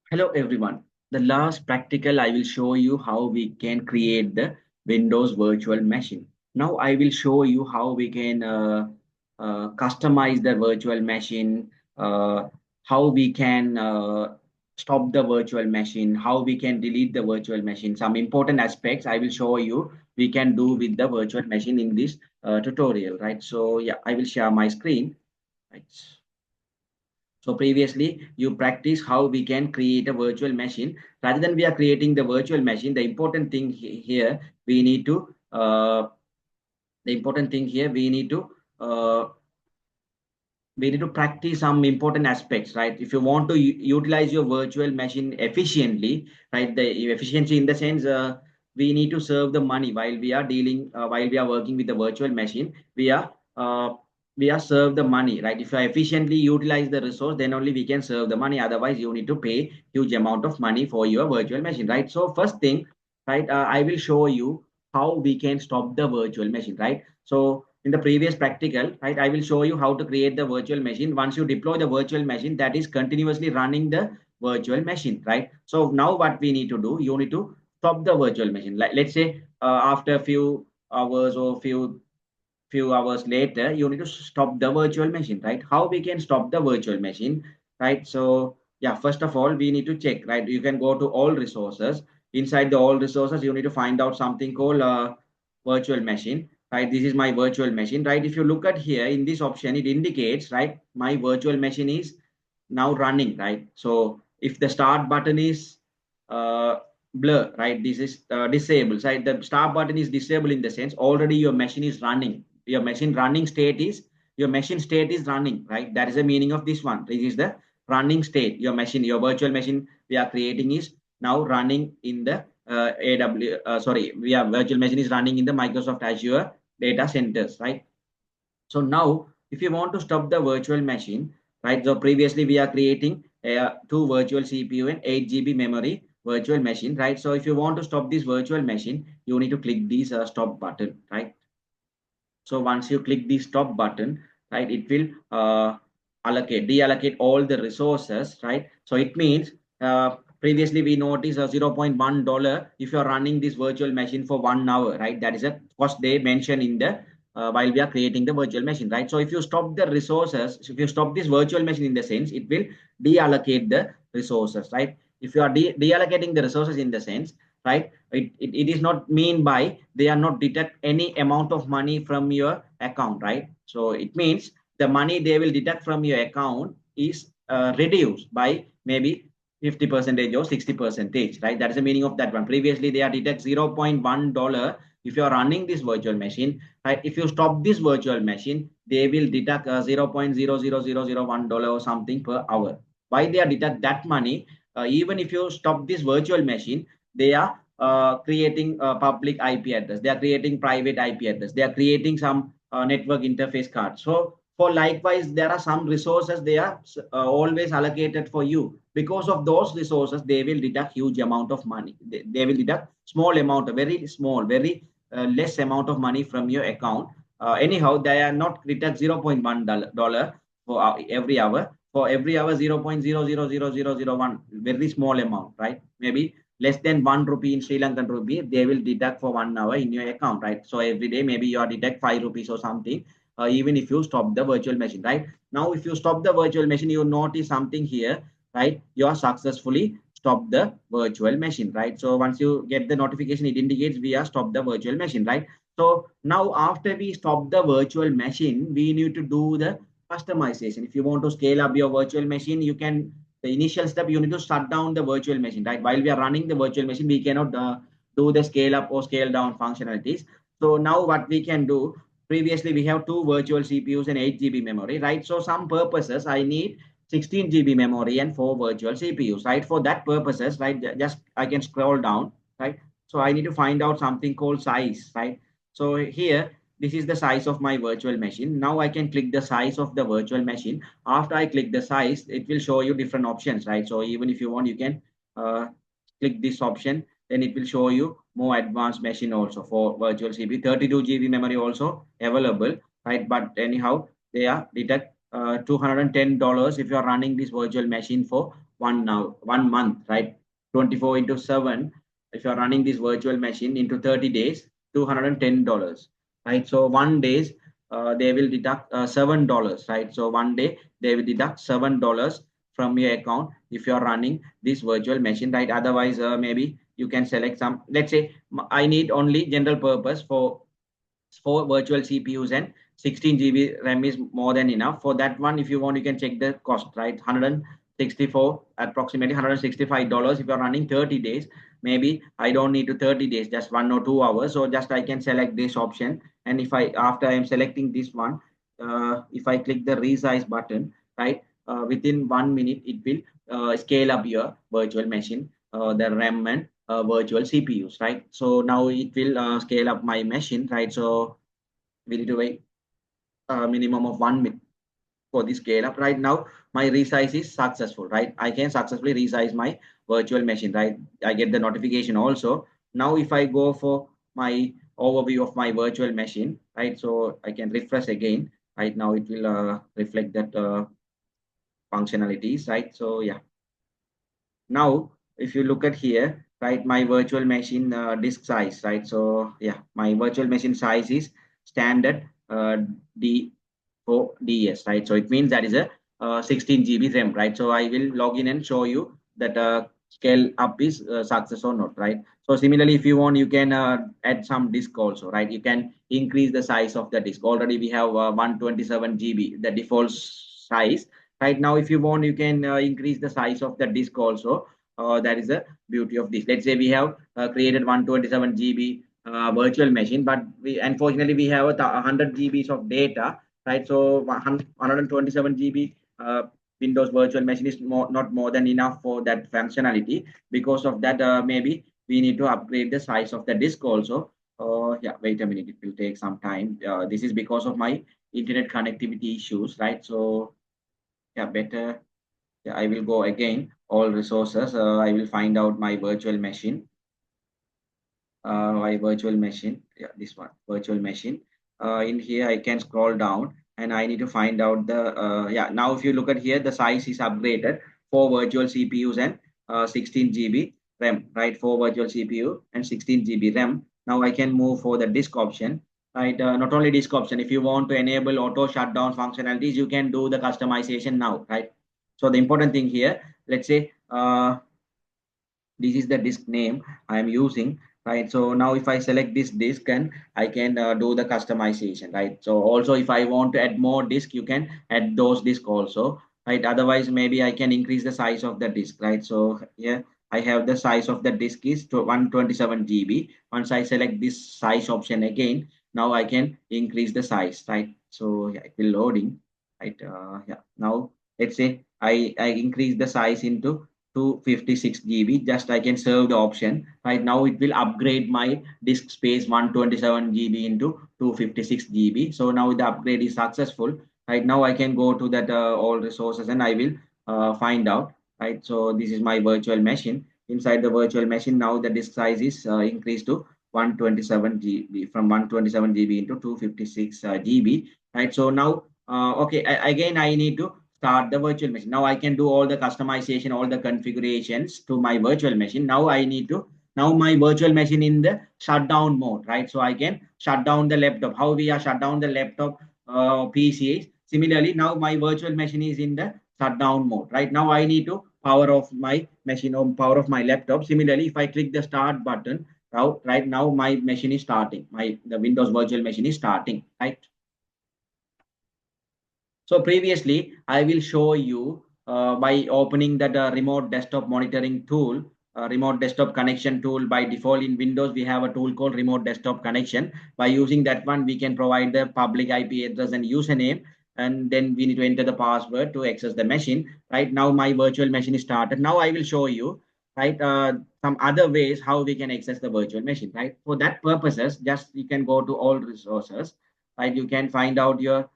Hello everyone. The last practical I will show you how we can create the Windows virtual machine. Now I will show you how we can customize the virtual machine, how we can stop the virtual machine, how we can delete the virtual machine. Some important aspects I will show you we can do with the virtual machine in this tutorial, right? So yeah, I will share my screen. Right. So previously you practice how we can create a virtual machine. Rather than we are creating the virtual machine, the important thing here we need to uh, we need to practice some important aspects, right? If you want to utilize your virtual machine efficiently, right? The efficiency in the sense we need to serve the money while we are dealing, while we are working with the virtual machine. Uh, we are serve the money, right? If you efficiently utilize the resource, then only we can serve the money. Otherwise, you need to pay huge amount of money for your virtual machine, right? So first thing, right? I will show you how we can stop the virtual machine, right? So in the previous practical, right, I will show you how to create the virtual machine. Once you deploy the virtual machine, that is continuously running the virtual machine, right? So now what we need to do, you need to stop the virtual machine. Like let's say after a few hours or few hours later, you need to stop the virtual machine, right? How we can stop the virtual machine, right? So yeah, first of all, we need to check, right? You can go to all resources. Inside the all resources, you need to find out something called virtual machine, right? This is my virtual machine, right? If you look at here in this option, it indicates, right, my virtual machine is now running, right? So if the start button is uh, blur, right, this is disabled, right? The start button is disabled in the sense already your machine is running. Your machine running state is your machine state is running, right? That is the meaning of this one. This is the running state. Your machine, your virtual machine we are creating is now running in the we have virtual machine is running in the Microsoft Azure data centers, right? So now, if you want to stop the virtual machine, right? So previously we are creating two virtual CPU and 8 GB memory virtual machine, right? So if you want to stop this virtual machine, you need to click this stop button, right? So once you click the stop button, right, it will deallocate all the resources, right? So it means previously we noticed a $0.1 if you're running this virtual machine for 1 hour, right? That is a cost they mention in the while we are creating the virtual machine, right? So if you stop the resources, if you stop this virtual machine in the sense, it will deallocate the resources, right? If you are deallocating the resources in the sense, right, it is not mean by they are not deduct any amount of money from your account, right? So it means the money they will deduct from your account is reduced by maybe 50 percentage or 60 percentage, right? That is the meaning of that one. Previously they are deduct $0.1 if you are running this virtual machine, right? If you stop this virtual machine, they will deduct $0.00001 or something per hour. Why they are deduct that money? Even if you stop this virtual machine, they are creating a public IP address. They are creating private IP address. They are creating some network interface card. So for likewise, there are some resources they are always allocated for you. Because of those resources, they will deduct huge amount of money. They will deduct small amount, very small, very less amount of money from your account. Anyhow, they are not deduct $0.1 for every hour. For every hour, 0.000001, very small amount, right? Maybe less than 1 rupee in Sri Lankan rupee, they will deduct for 1 hour in your account, right? So every day, maybe you are deduct 5 rupees or something, even if you stop the virtual machine, right? Now, if you stop the virtual machine, you notice something here, right? You are successfully stopped the virtual machine, right? So once you get the notification, it indicates we are stopped the virtual machine, right? So now after we stop the virtual machine, we need to do the customization. If you want to scale up your virtual machine, you can the initial step you need to shut down the virtual machine, right? While we are running the virtual machine, we cannot do the scale up or scale down functionalities. So now what we can do, previously we have two virtual CPUs and 8 GB memory, right? So some purposes I need 16 GB memory and four virtual CPUs, right? For that purposes, right, just I can scroll down, right? So I need to find out something called size, right? So here this is the size of my virtual machine. Now I can click the size of the virtual machine. After I click the size, it will show you different options, right? So even if you want, you can uh, click this option, then it will show you more advanced machine also for virtual CPU. 32 GB memory also available, right? But anyhow, they are detect $210 if you are running this virtual machine for 1 month, right? 24 into 7. If you're running this virtual machine into 30 days, $210, right? So 1 days, they will deduct $7, right? So 1 day they will deduct $7 from your account if you're running this virtual machine, right? Otherwise, maybe you can select some. Let's say I need only general purpose for virtual CPUs, and 16 GB RAM is more than enough. For that one, if you want, you can check the cost, right? 164, approximately $165 if you're running 30 days. Maybe I don't need to 30 days, just 1 or 2 hours. So just I can select this option. And if I, after I am selecting this one, if I click the resize button, right, within 1 minute, it will scale up your virtual machine, the RAM and virtual CPUs, right? So now it will scale up my machine, right? So we need to wait a minimum of 1 minute for the scale up. Right now, my resize is successful, right? I can successfully resize my virtual machine, right? I get the notification also. Now, if I go for my overview of my virtual machine, right? So I can refresh again. Right now, it will reflect that functionalities, right? So yeah. Now, if you look at here, right, my virtual machine disk size, right? So yeah, my virtual machine size is standard D4DS, right? So it means that is a 16 GB RAM, right? So I will log in and show you that scale up is success or not, right? So similarly, if you want, you can add some disk also, right? You can increase the size of the disk. Already we have 127 GB, the default size. Right now, if you want, you can increase the size of the disk also. That is the beauty of this. Let's say we have created 127 GB virtual machine, but we unfortunately we have 100 GBs of data, right? So 127 GB Windows virtual machine is not more than enough for that functionality. Because of that, maybe we need to upgrade the size of the disk also. Yeah, wait a minute, it will take some time. This is because of my internet connectivity issues, right? So yeah, better. Yeah, I will go again, all resources. I will find out my virtual machine. My virtual machine. Yeah, this one, virtual machine. In here, I can scroll down and I need to find out the, yeah, now if you look at here, the size is upgraded for virtual CPUs and 16 GB RAM, right? For virtual CPU and 16 GB RAM. Now I can move for the disk option, right? Not only disk option, if you want to enable auto shutdown functionalities, you can do the customization now, right? So the important thing here, let's say, this is the disk name I am using, right? So now if I select this disk, and I can do the customization, right? So also if I want to add more disk, you can add those disk also, right? Otherwise, maybe I can increase the size of the disk, right? So here I have the size of the disk is to 127 GB. Once I select this size option again, now I can increase the size, right? So yeah, it will loading, right? Yeah, now let's say I increase the size into to 56 GB. Just I can serve the option. Right now, it will upgrade my disk space 127 GB into 256 GB. So now the upgrade is successful. Right now, I can go to that all resources and I will find out. Right. So this is my virtual machine. Inside the virtual machine, now the disk size is increased to 127 GB, from 127 GB into 256 GB. Right. So now, okay, again, I need to start the virtual machine. Now I can do all the customization, all the configurations to my virtual machine. Now I need to, now my virtual machine in the shutdown mode, right? So I can shut down the laptop. How we are shut down the laptop PCs. Similarly, now my virtual machine is in the shutdown mode, right? Now I need to power off my machine or power off my laptop. Similarly, if I click the start button, right now my machine is starting. The Windows virtual machine is starting, right? So previously, I will show you by opening that remote desktop monitoring tool, remote desktop connection tool. By default in Windows, we have a tool called remote desktop connection. By using that one, we can provide the public IP address and username, and then we need to enter the password to access the machine. Right now, my virtual machine is started. Now I will show you, right, some other ways how we can access the virtual machine. Right, for that purposes, just you can go to all resources. Right, you can find out your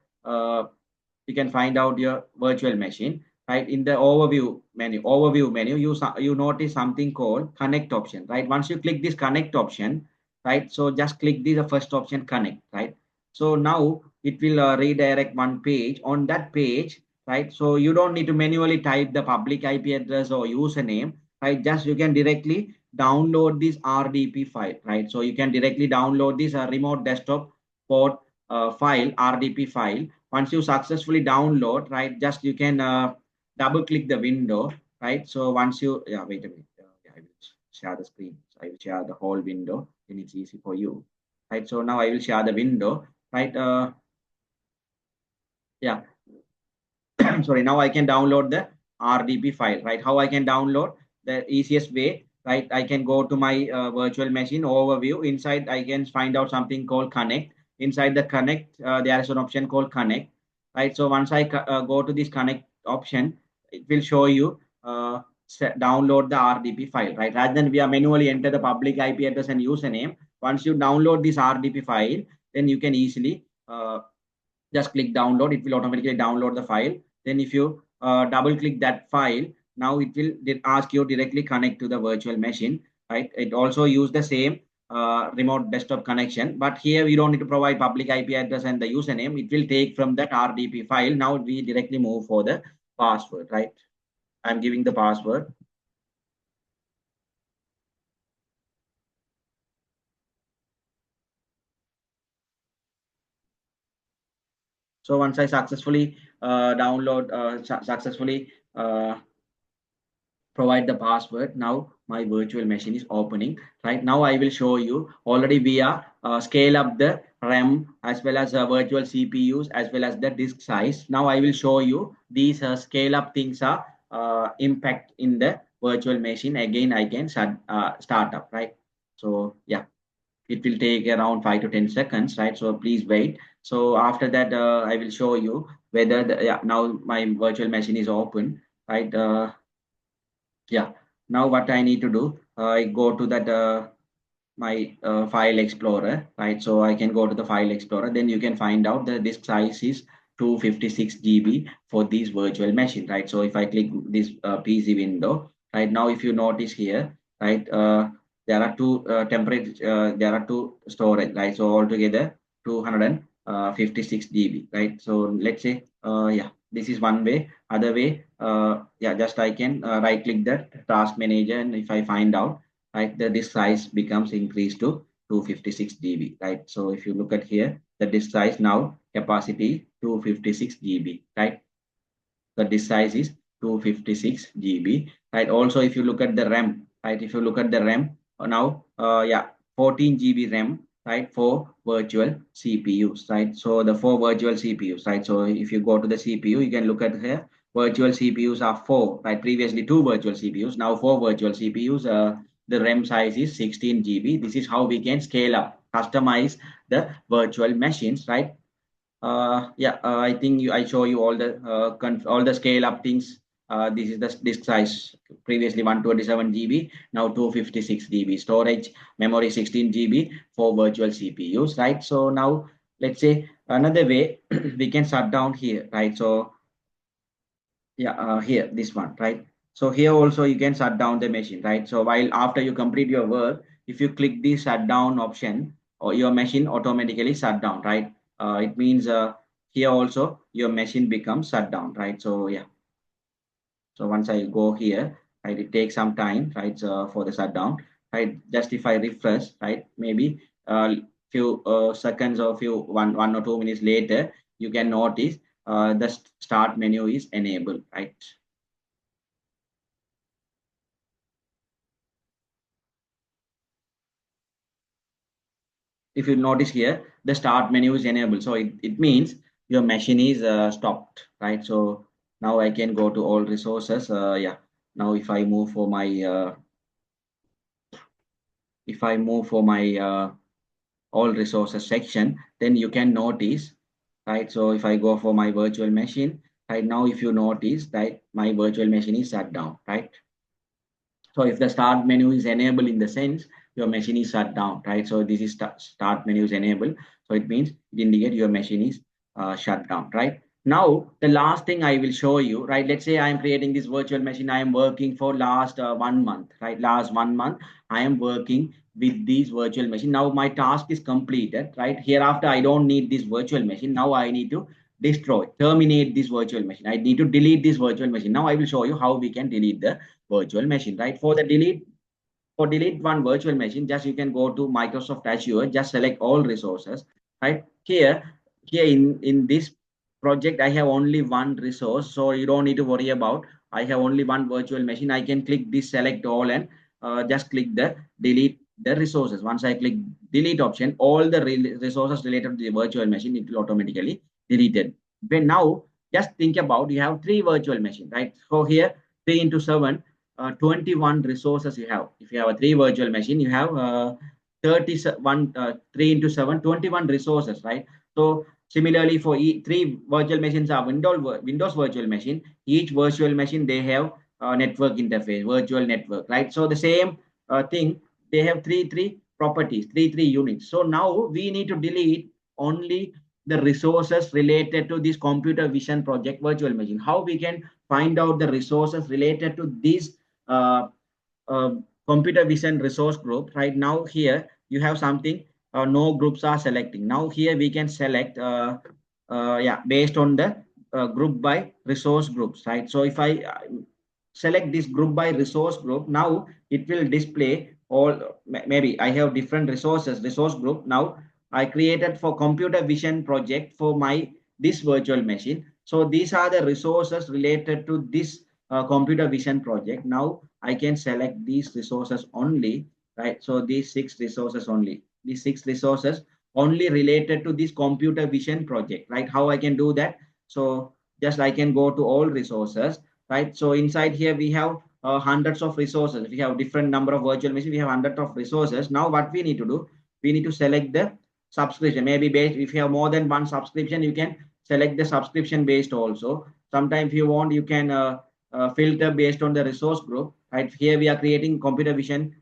you can find out your virtual machine, right? In the overview menu, you notice something called connect option, right? Once you click this connect option, right? So just click the first option, connect, right? So now it will redirect one page. On that page, right? So you don't need to manually type the public IP address or username, right? Just you can directly download this RDP file, right? So you can directly download this remote desktop port file, RDP file. Once you successfully download, right, just you can double click the window, right? So once you, yeah, wait a minute. Yeah, I will share the screen. So I will share the whole window, and it's easy for you, right? So now I will share the window, right? Yeah, sorry, now I can download the RDP file, right? How I can download? The easiest way, right? I can go to my virtual machine overview. Inside, I can find out something called connect. Inside the connect, there is an option called connect, right? So once I go to this connect option, it will show you download the RDP file, right? Rather than we are manually enter the public IP address and username. Once you download this RDP file, then you can easily just click download. It will automatically download the file. Then if you double click that file, now it will ask you directly connect to the virtual machine, right? It also use the same remote desktop connection, but here we don't need to provide public IP address and the username. It will take from that RDP file. Now we directly move for the password, right? I'm giving the password. So once I successfully successfully provide the password. Now my virtual machine is opening. Right now I will show you already we are scale up the RAM as well as virtual CPUs as well as the disk size. Now I will show you these scale up things are impact in the virtual machine. Again I can start up, right? So yeah, it will take around 5 to 10 seconds, right? So please wait. So after that I will show you whether yeah, now my virtual machine is open, right? Yeah. Now what I need to do, I go to that my file explorer, right? So I can go to the file explorer. Then you can find out the disk size is 256 GB for this virtual machine, right? So if I click this PC window, right now, if you notice here, right, there are two there are two storage, right? So altogether 256 GB, right? So let's say, yeah, this is one way. Other way, yeah, just I can right click that task manager, and if I find out, right, the disk size becomes increased to 256 GB, right? So if you look at here, the disk size now capacity 256 GB, right? The disk size is 256 GB, right? Also, if you look at the RAM, right? If you look at the RAM now, yeah, 14 GB RAM, right? For virtual CPUs, right? So the four virtual CPUs, right? So if you go to the CPU, you can look at here. Virtual CPUs are four, right? Previously two virtual CPUs, now four virtual CPUs. The RAM size is 16 GB. This is how we can scale up, customize the virtual machines, right? Yeah, I think I show you all the all the scale up things. This is the disk size. Previously 127 GB, now 256 GB. Storage memory 16 GB for virtual CPUs, right? So now let's say another way we can shut down here, right? So yeah, here this one, right? So here also you can shut down the machine, right? So while after you complete your work, if you click the shutdown option, or your machine automatically shut down, right? It means here also your machine becomes shut down, right? So yeah, so once I go here, right, it takes some time, right, for the shutdown, right? Just if I refresh, right, maybe few seconds or few one or 2 minutes later, you can notice the start menu is enabled, right? If you notice here, the start menu is enabled. So it means your machine is stopped, right? So now I can go to all resources. Yeah. Now if I move for my all resources section, then you can notice, right? So if I go for my virtual machine, right now, if you notice, right, my virtual machine is shut down, right? So if the start menu is enabled in the sense your machine is shut down, right? So this is start menu is enabled. So it means it indicates your machine is shut down, right? Now, the last thing I will show you, right? Let's say I am creating this virtual machine. I am working for last 1 month, right? Last 1 month, I am working with this virtual machine. Now my task is completed, right? Hereafter, I don't need this virtual machine. Now I need to destroy, terminate this virtual machine. I need to delete this virtual machine. Now I will show you how we can delete the virtual machine, right? For delete one virtual machine, just you can go to Microsoft Azure, just select all resources, right? Here in this project, I have only one resource, so you don't need to worry about. I have only one virtual machine. I can click this select all and just click the delete the resources. Once I click delete option, all the resources related to the virtual machine, it will automatically deleted. When now just think about you have three virtual machines, right? So here 3 into 7, 21 resources you have. If you have a three virtual machine, you have 31, 3 into 7, 21 resources, right? So similarly, for three virtual machines are Windows virtual machine. Each virtual machine, they have network interface, virtual network, right? So the same thing, they have three properties, three units. So now we need to delete only the resources related to this computer vision project virtual machine. How we can find out the resources related to this uh, uh, computer vision resource group? Right now here you have something, no groups are selecting. Now here we can select yeah, based on the group by resource groups, right? So if I select this group by resource group, now it will display all. Maybe I have different resource group. Now I created for computer vision project for my this virtual machine. So these are the resources related to this computer vision project. Now I can select these resources only, right? So these six resources only related to this computer vision project, right? How I can do that? So just I can go to all resources, right? So inside here we have hundreds of resources. We have different number of virtual machines. We have hundreds of resources. Now what we need to do? We need to select the subscription. Maybe based, if you have more than one subscription, you can select the subscription based also. Sometimes if you want, you can filter based on the resource group, right? Here we are creating computer vision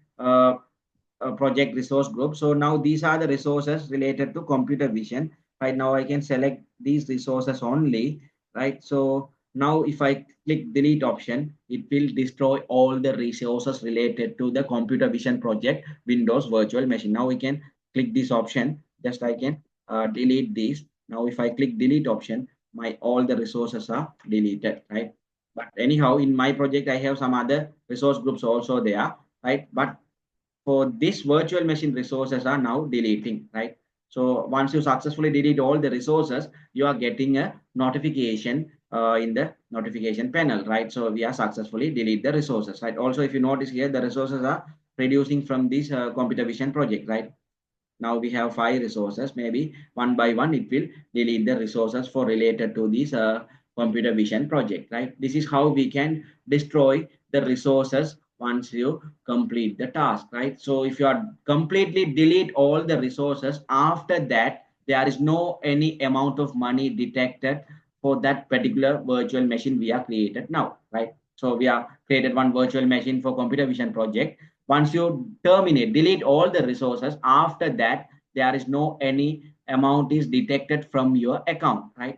project resource group. So now these are the resources related to computer vision. Right now I can select these resources only, right? So now if I click delete option, it will destroy all the resources related to the computer vision project Windows virtual machine. Now we can click this option, just I can delete this. Now if I click delete option, my all the resources are deleted, right? But anyhow, in my project, I have some other resource groups also there, right? But for this virtual machine resources are now deleting, right? So once you successfully delete all the resources, you are getting a notification in the notification panel, right? So we are successfully delete the resources, right? Also, if you notice here, the resources are reducing from this computer vision project, right? Now we have five resources. Maybe one by one it will delete the resources for related to this computer vision project, right? This is how we can destroy the resources once you complete the task, right? So if you are completely delete all the resources, after that there is no any amount of money detected for that particular virtual machine we are created now, right? So we are created one virtual machine for computer vision project. Once you terminate, delete all the resources, after that there is no any amount is detected from your account, right?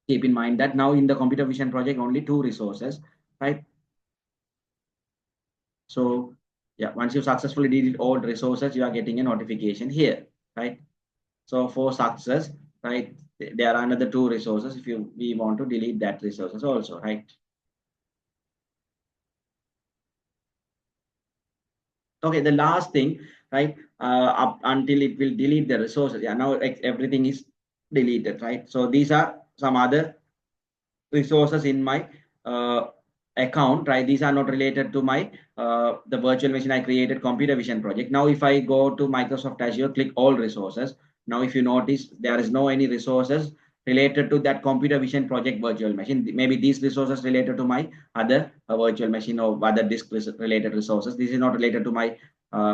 Keep in mind that now in the computer vision project only two resources, right? So yeah, once you successfully delete all resources, you are getting a notification here, right? So for success, right, there are another two resources if you we want to delete that resources also, right? Okay, the last thing, right? Up until it will delete the resources. Yeah, now like, everything is deleted, right? So these are some other resources in my uh, account, right? These are not related to my the virtual machine I created computer vision project. Now, if I go to Microsoft Azure, click all resources. Now, if you notice, there is no any resources related to that computer vision project virtual machine. Maybe these resources related to my other virtual machine or other disk related resources. This is not related to my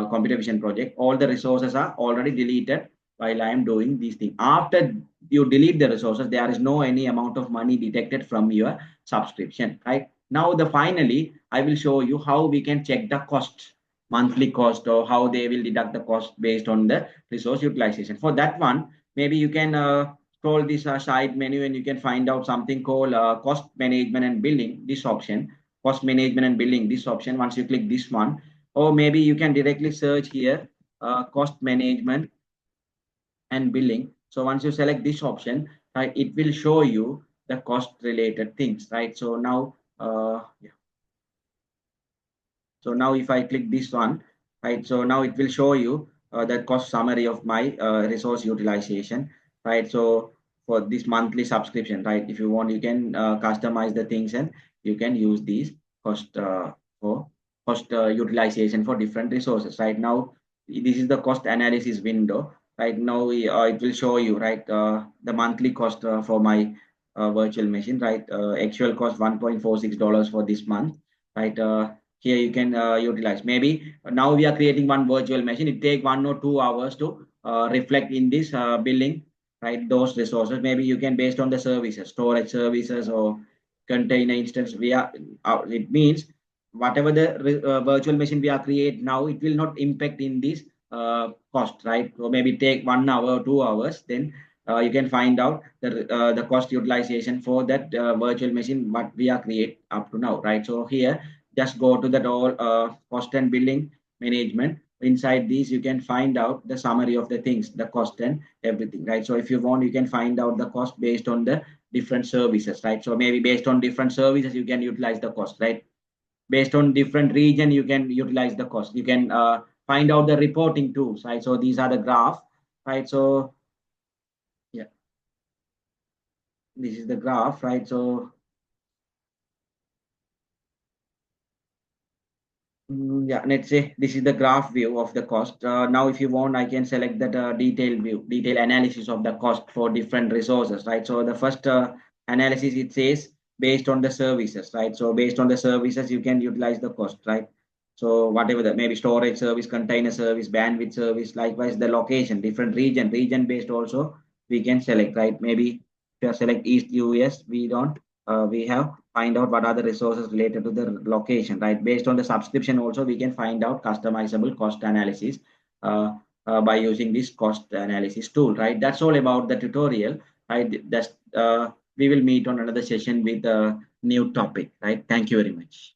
computer vision project. All the resources are already deleted while I am doing these things. After you delete the resources, there is no any amount of money detected from your subscription, right? Now, the finally, I will show you how we can check the cost, monthly cost, or how they will deduct the cost based on the resource utilization. For that one, maybe you can scroll this side menu and you can find out something called cost management and billing, this option, cost management and billing, this option. Once you click this one, or maybe you can directly search here, cost management and billing. So once you select this option, right, it will show you the cost related things, right? So now, yeah. So now if I click this one, right, so now it will show you the cost summary of my resource utilization, right? So for this monthly subscription, right, if you want, you can customize the things and you can use these cost for cost utilization for different resources. Right now, this is the cost analysis window. Right now, it will show you, right, the monthly cost for my virtual machine, right? Actual cost $1.46 for this month, right? Here you can utilize. Maybe now we are creating one virtual machine. It take 1 or 2 hours to reflect in this billing, right? Those resources. Maybe you can based on the services, storage services or container instance. It means whatever the virtual machine we are create now, it will not impact in this cost, right? So maybe take 1 hour or 2 hours, then you can find out the cost utilization for that virtual machine what we are create up to now, right? So here just go to the all cost and billing management. Inside these you can find out the summary of the things, the cost and everything, right? So if you want, you can find out the cost based on the different services, right? So maybe based on different services you can utilize the cost, right? Based on different region you can utilize the cost. You can find out the reporting tools, right? So these are the graph, right? So yeah, this is the graph, right? So yeah, let's say this is the graph view of the cost. Now, if you want, I can select that detail view, detail analysis of the cost for different resources, right? So the first analysis, it says based on the services, right? So based on the services, you can utilize the cost, right? So whatever the maybe storage service, container service, bandwidth service, likewise the location, different region based also we can select, right? Maybe if you select East US, we don't, we have find out what are the resources related to the location, right? Based on the subscription also, we can find out customizable cost analysis uh, by using this cost analysis tool, right? That's all about the tutorial, right? That's we will meet on another session with a new topic, right? Thank you very much.